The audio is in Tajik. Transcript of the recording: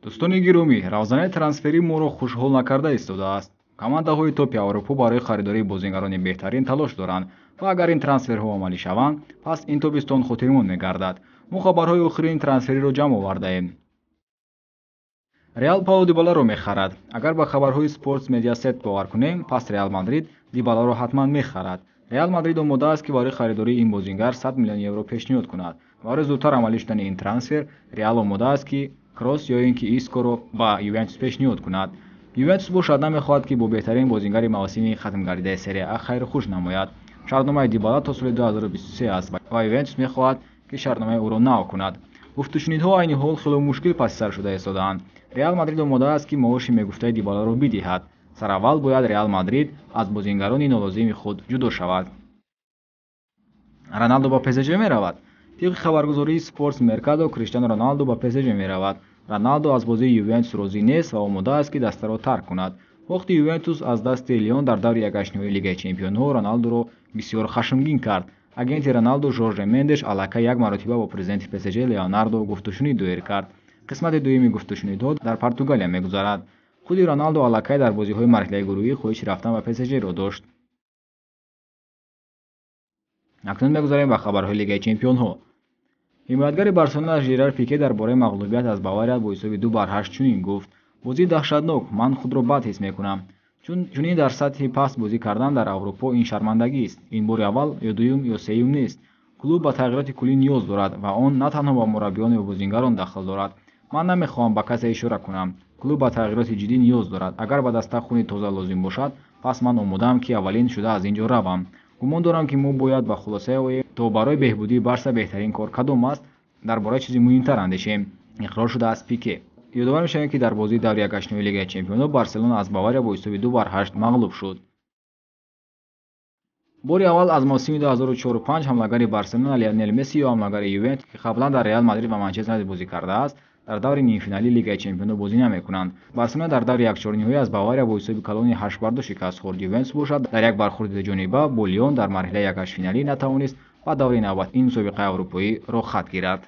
дӯстони гиромӣ, равзанаи трансферӣ моро хушҳол накарда истодааст. Командаҳои топи Аврупо барои харидории бозигарони беҳтарин талош доранд ва агар ин трансферҳо амалӣ шаванд, пас ин тобистон хотирмон мегардад. Мо хабарҳои охирини трансфериро ҷамъ овардаем. Реал Пауло Дибаларо мехарад. Агар ба хабарҳои Sports Mediaset бовар кунем, пас Реал Мадрид Дибаларо ҳатман мехарад. Реал Мадрид омодааст ки барои харидории ин бозингар 100 млн евро пешниҳод кунад. Барои зудтар амалӣ шудани ин трансфер, Реал омодааст ки Кросс ё ин ки Искоро ба Ювентус пешниҳод кунад. Ювентус бошад намехоҳад ки бо беҳтарин бозингари мавсими хатмгардидаи Серия А хайрухуш намояд. Шартномаи Дибала то соли 2023 аст ва Ювентус мехоҳад ки шартномаи ӯро нав кунад. Гуфтушунидҳо айни ҳол хело мушкил паси сар шуда истодаанд. Реал Мадрид омодааст ки маоши мегуфтаи Дибаларо бидиҳад. Сараввал бояд Реал Мадрид аз бозингарони нолозими худ ҷудо шавад. Роналдо ба ПСЖ меравад. Тиқи хабаргузории Sports Mercado, Криштиану Роналдо ба ПСЖ меравад. Роналдо аз бозии Ювентус розӣ нест ва омодааст ки дастаро тарк кунад. Вақти Ювентус аз дасти Лион дар даври ягашниҳои Лигаи Чемпионҳо Роналдоро бисёр хашмгин кард. Агенти Роналдо Жорже Мендеш аллакай як маротиба бо президенти ПСЖ Леонардо гуфтушунид доир кард. қисмати дуюми гуфтушунидҳо дар Португалия мегузарад. худи Роналдо аллакай дар бозиҳои марҳилаи гурӯҳӣ хоҳиши рафтан ба ПСЖ-ро дошт. акнун мегузарем ба хабарҳои Лигаи Чемпионҳо. ҳимоятгари Барселона Жерар Пике дар бораи мағлубият аз Бавария бо ҳисоби 2-8 чунин гуфт: бозии даҳшатнок, ман худро бад ҳис мекунам. Чунин дар сатҳи паст бозӣ кардан дар Аврупо ин шармандагист. Ин бори аввал ё дуюм ё сеюм нест. Клуб ба тағйироти куллӣ ниёз дорад ва он на танҳо ба мураббиён ё бозингарон дахл дорад. Ман намехоҳам ба касе ишора кунам. Клуб ба тағйироти ҷиддӣ ниёз дорад. Агар ба даста хуни тоза лозим бошад, пас ман омодаам ки аввалин шуда аз ин ҷо равам. гумон дорам ки мо бояд ба хулосае оем то барои беҳбудии Барса беҳтарин кор кадом аст дар бораи чизи муҳимтар андешем. иқрор шудааст Пике. ёдовар мешавем ки дар бозии даври ягашниҳои Лигаи Чемпионҳо Барселона аз Бавария бо ҳисоби 2-8 мағлуб шуд. бори аввал аз мавсими 2004-5 ҳамлагари Барселона Лионел Месси ё ҳамлагари Ювентус ки қаблан дар Реал Мадрид ва Манчестер Юнайтед бозӣ кардааст, дар даври нимфиналии Лигаи Чемпионҳо бозӣ намекунанд. Барселона дар даври якчорниҳоӣ аз Бавария бо ҳисоби калони 8-2 шикаст хӯрд. Ювентус бошад дар як бархурди дуҷониба бо Лион дар марҳилаи якашфиналӣ натавонист ба даври навбат ин мусобиқаи аврупоиро хат гирад.